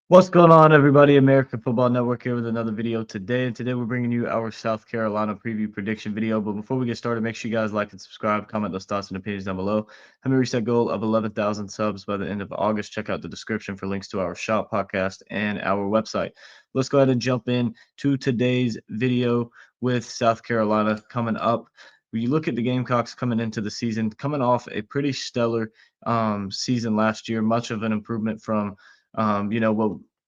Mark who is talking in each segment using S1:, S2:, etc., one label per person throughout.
S1: What's going on, everybody? American Football Network here with another video today. And today we're bringing you our South Carolina preview prediction video. But before we get started, make sure you guys like and subscribe, comment those thoughts and opinions down below. Help me reach that goal of 11,000 subs by the end of August. Check out the description for links to our shop podcast and our website. Let's go ahead and jump in to today's video with South Carolina coming up. When you look at the Gamecocks coming into the season, coming off a pretty stellar season last year, much of an improvement from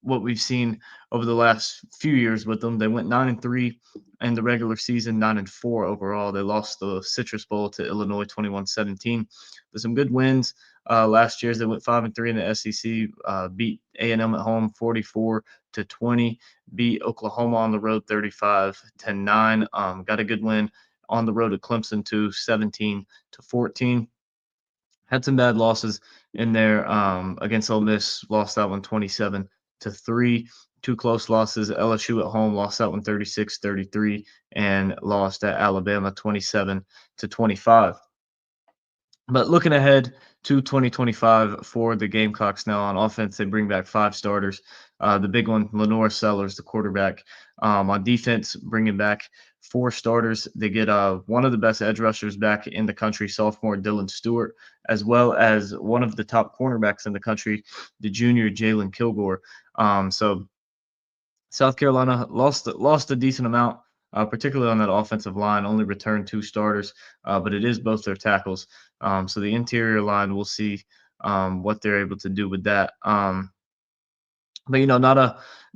S1: what we've seen over the last few years with them. They went 9-3 in the regular season, 9-4 overall. They lost the Citrus Bowl to Illinois 21-17. But some good wins last year. They went 5-3 in the SEC, beat A&M at home 44-20, beat Oklahoma on the road 35-9. Got a good win on the road at Clemson too, 17-14. Had some bad losses in there against Ole Miss. Lost that one 27-3. Two close losses. LSU at home lost that one 36-33 and lost at Alabama 27-25. But looking ahead to 2025 for the Gamecocks now on offense, they bring back five starters. The big one, Lenore Sellers, the quarterback. On defense, bringing back four starters. They get one of the best edge rushers back in the country, sophomore Dylan Stewart, as well as one of the top cornerbacks in the country, the junior Jalen Kilgore. So South Carolina lost a decent amount, particularly on that offensive line. Only returned two starters, but it is both their tackles. So the interior line, we'll see what they're able to do with that. But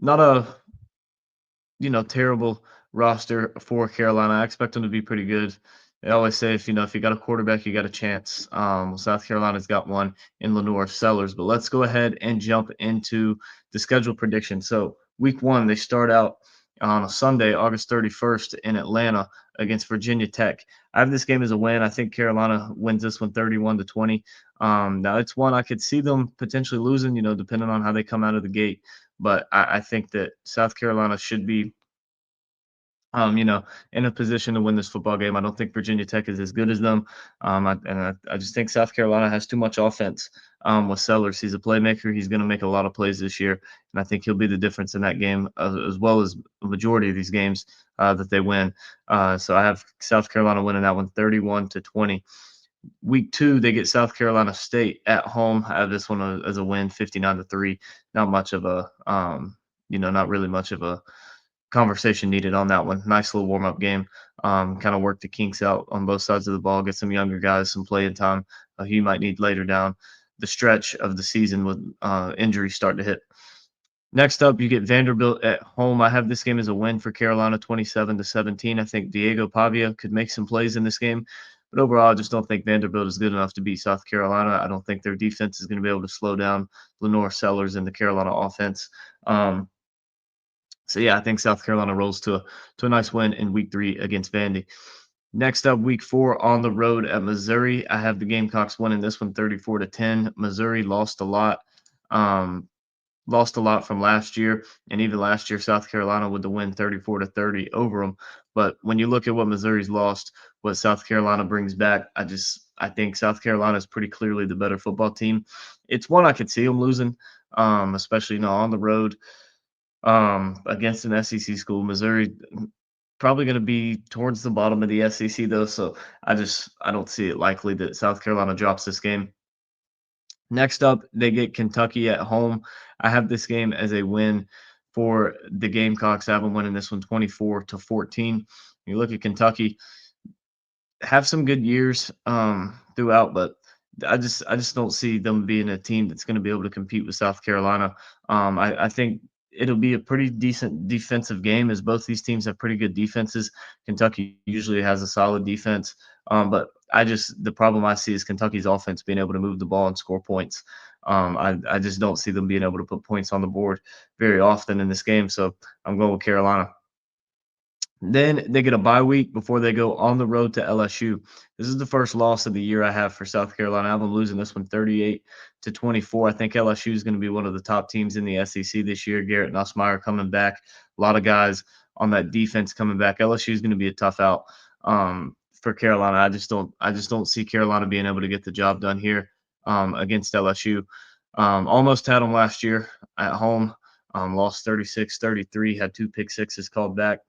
S1: not a terrible roster for Carolina. I expect them to be pretty good. They always say if you got a quarterback, you got a chance. South Carolina's got one in Lenore Sellers. But let's go ahead and jump into the schedule prediction. So week one, they start out on a Sunday, August 31st in Atlanta against Virginia Tech. I have this game as a win. I think Carolina wins this one 31-20. Now it's one I could see them potentially losing, depending on how they come out of the gate. But I think that South Carolina should be in a position to win this football game. I don't think Virginia Tech is as good as them. I just think South Carolina has too much offense with Sellers. He's a playmaker. He's going to make a lot of plays this year, and I think he'll be the difference in that game, as well as the majority of these games that they win. So I have South Carolina winning that one 31-20. Week two, they get South Carolina State at home. I have this one as a win, 59-3. Not much of a, not really much of a conversation needed on that one. Nice little warm up game. Kind of work the kinks out on both sides of the ball, get some younger guys some playing time who you might need later down the stretch of the season with injuries starting to hit. Next up, you get Vanderbilt at home. I have this game as a win for Carolina, 27-17. I think Diego Pavia could make some plays in this game, but overall, I just don't think Vanderbilt is good enough to beat South Carolina. I don't think their defense is going to be able to slow down Lenore Sellers and the Carolina offense. So yeah, I think South Carolina rolls to a nice win in week three against Vandy. Next up, week four on the road at Missouri. I have the Gamecocks winning this one 34-10. Missouri lost a lot. Lost a lot from last year, and even last year, South Carolina with the win 34-30 over them. But when you look at what Missouri's lost, what South Carolina brings back, I think South Carolina is pretty clearly the better football team. It's one I could see them losing, especially on the road against an SEC school. Missouri probably going to be towards the bottom of the SEC though, so I don't see it likely that South Carolina drops this game. Next up, they get Kentucky at home. I have this game as a win for the Gamecocks. I have them winning this one 24-14. You look at Kentucky, have some good years throughout, but I just don't see them being a team that's going to be able to compete with South Carolina. I think it'll be a pretty decent defensive game, as both these teams have pretty good defenses. Kentucky usually has a solid defense, but the problem I see is Kentucky's offense being able to move the ball and score points. I just don't see them being able to put points on the board very often in this game, so I'm going with Carolina. Then they get a bye week before they go on the road to LSU. This is the first loss of the year I have for South Carolina. I have them losing this one 38-24. I think LSU is going to be one of the top teams in the SEC this year. Garrett Nussmeier coming back. A lot of guys on that defense coming back. LSU is going to be a tough out for Carolina. I just don't see Carolina being able to get the job done here against LSU. Almost had them last year at home. lost 36-33, had two pick sixes called back.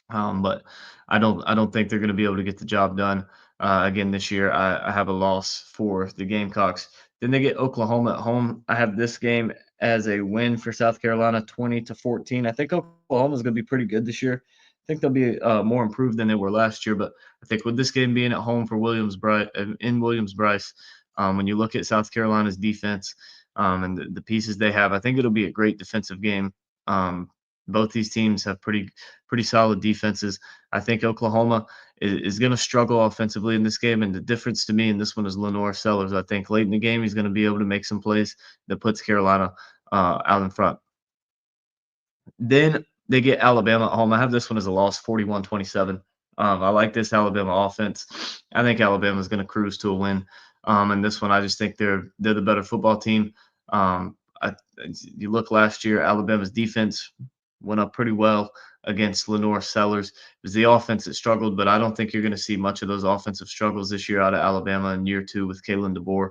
S1: But I don't think they're going to be able to get the job done again this year. I have a loss for the Gamecocks. Then they get Oklahoma at home. I have this game as a win for South Carolina, 20-14. I think Oklahoma is going to be pretty good this year. I think they'll be more improved than they were last year. But I think with this game being at home for Williams-Brice, in Williams-Brice, when you look at South Carolina's defense and the pieces they have, I think it'll be a great defensive game. Both these teams have pretty solid defenses. I think Oklahoma is going to struggle offensively in this game, and the difference to me in this one is Lenore Sellers. I think late in the game he's going to be able to make some plays that puts Carolina out in front. Then they get Alabama at home. I have this one as a loss, 41-27. I like this Alabama offense. I think Alabama is going to cruise to a win. And this one, I just think they're the better football team. You look last year, Alabama's defense went up pretty well against Lenore Sellers. It was the offense that struggled, but I don't think you're going to see much of those offensive struggles this year out of Alabama in year two with Kalen DeBoer.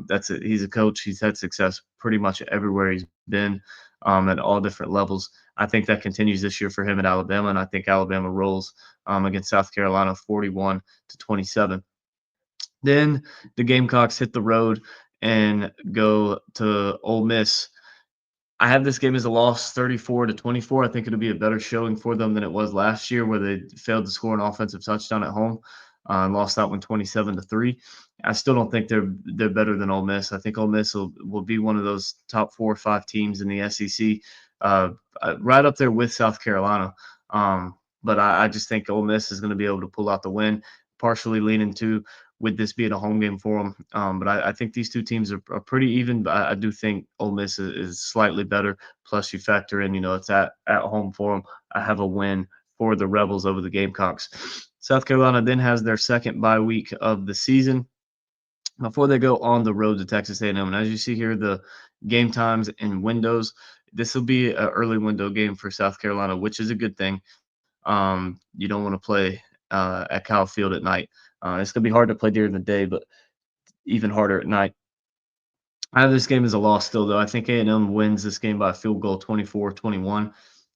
S1: That's it. He's a coach. He's had success pretty much everywhere he's been at all different levels. I think that continues this year for him at Alabama, and I think Alabama rolls against South Carolina 41-27. Then the Gamecocks hit the road and go to Ole Miss. I have this game as a loss, 34-24. I think it'll be a better showing for them than it was last year, where they failed to score an offensive touchdown at home and lost that one 27-3. I still don't think they're better than Ole Miss. I think Ole Miss will be one of those top 4 or 5 teams in the SEC, right up there with South Carolina. But I just think Ole Miss is going to be able to pull out the win, partially leaning to with this being a home game for them. But I think these two teams are pretty even. But I do think Ole Miss is slightly better. Plus, you factor in, it's at home for them. I have a win for the Rebels over the Gamecocks. South Carolina then has their second bye week of the season before they go on the road to Texas A&M. And as you see here, the game times and windows, this will be an early window game for South Carolina, which is a good thing. You don't want to play at Kyle Field at night. It's going to be hard to play during the day, but even harder at night. I have this game as a loss still, though. I think A&M wins this game by a field goal, 24-21.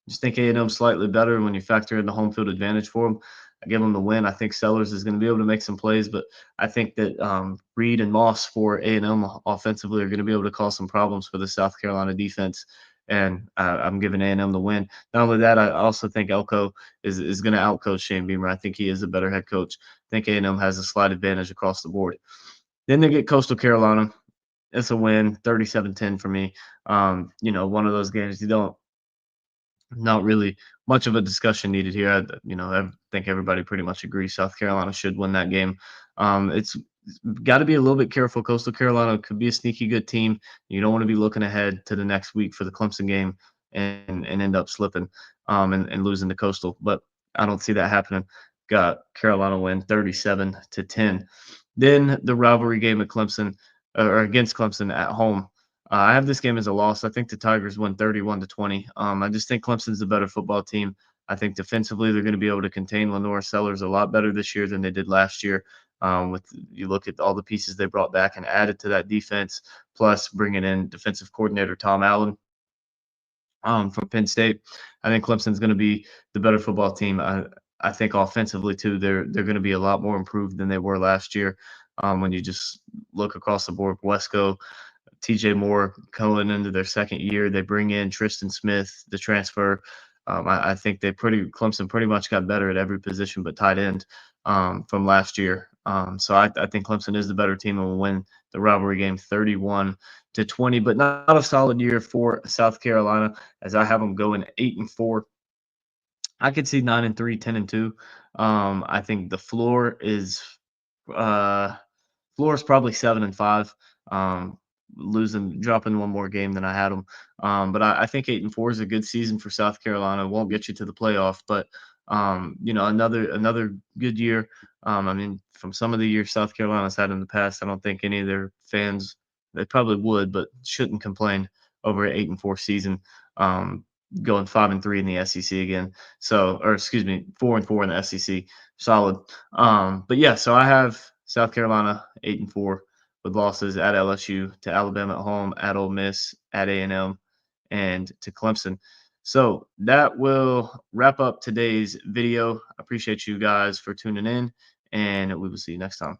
S1: Just think A&M slightly better when you factor in the home field advantage for them. I give them the win. I think Sellers is going to be able to make some plays, but I think that Reed and Moss for A&M offensively are going to be able to cause some problems for the South Carolina defense, and I'm giving A&M the win. Not only that, I also think Elko is going to outcoach Shane Beamer. I think he is a better head coach. I think A&M has a slight advantage across the board. Then they get Coastal Carolina. It's a win, 37-10 for me. One of those games you don't not really much of a discussion needed here. I think everybody pretty much agrees South Carolina should win that game. It's got to be a little bit careful. Coastal Carolina could be a sneaky good team. You don't want to be looking ahead to the next week for the Clemson game and end up slipping and losing to Coastal. But I don't see that happening. Got Carolina win 37-10. Then the rivalry game at Clemson or against Clemson at home. I have this game as a loss. I think the Tigers win 31-20. I just think Clemson's a better football team. I think defensively they're going to be able to contain Lenore Sellers a lot better this year than they did last year. With you look at all the pieces they brought back and added to that defense, plus bringing in defensive coordinator Tom Allen from Penn State. I think Clemson's going to be the better football team. I think offensively too, they're going to be a lot more improved than they were last year. When you just look across the board, Wesco, TJ Moore going into their second year. They bring in Tristan Smith, the transfer. I think Clemson pretty much got better at every position but tight end from last year. So I think Clemson is the better team and will win the rivalry game 31-20, but not a solid year for South Carolina as I have them going 8-4. I could see 9-3, 10-2. I think the floor is probably 7-5. Dropping one more game than I had them. But I think 8-4 is a good season for South Carolina. It won't get you to the playoff, but another good year. From some of the years South Carolina's had in the past, I don't think any of their fans, they probably would, but shouldn't complain over an 8-4 season. Going 5-3 in the SEC again. So, or excuse me, 4-4 in the SEC. Solid. But yeah, so I have South Carolina 8-4 with losses at LSU, to Alabama at home, at Ole Miss, at A&M, and to Clemson. So that will wrap up today's video. I appreciate you guys for tuning in, and we will see you next time.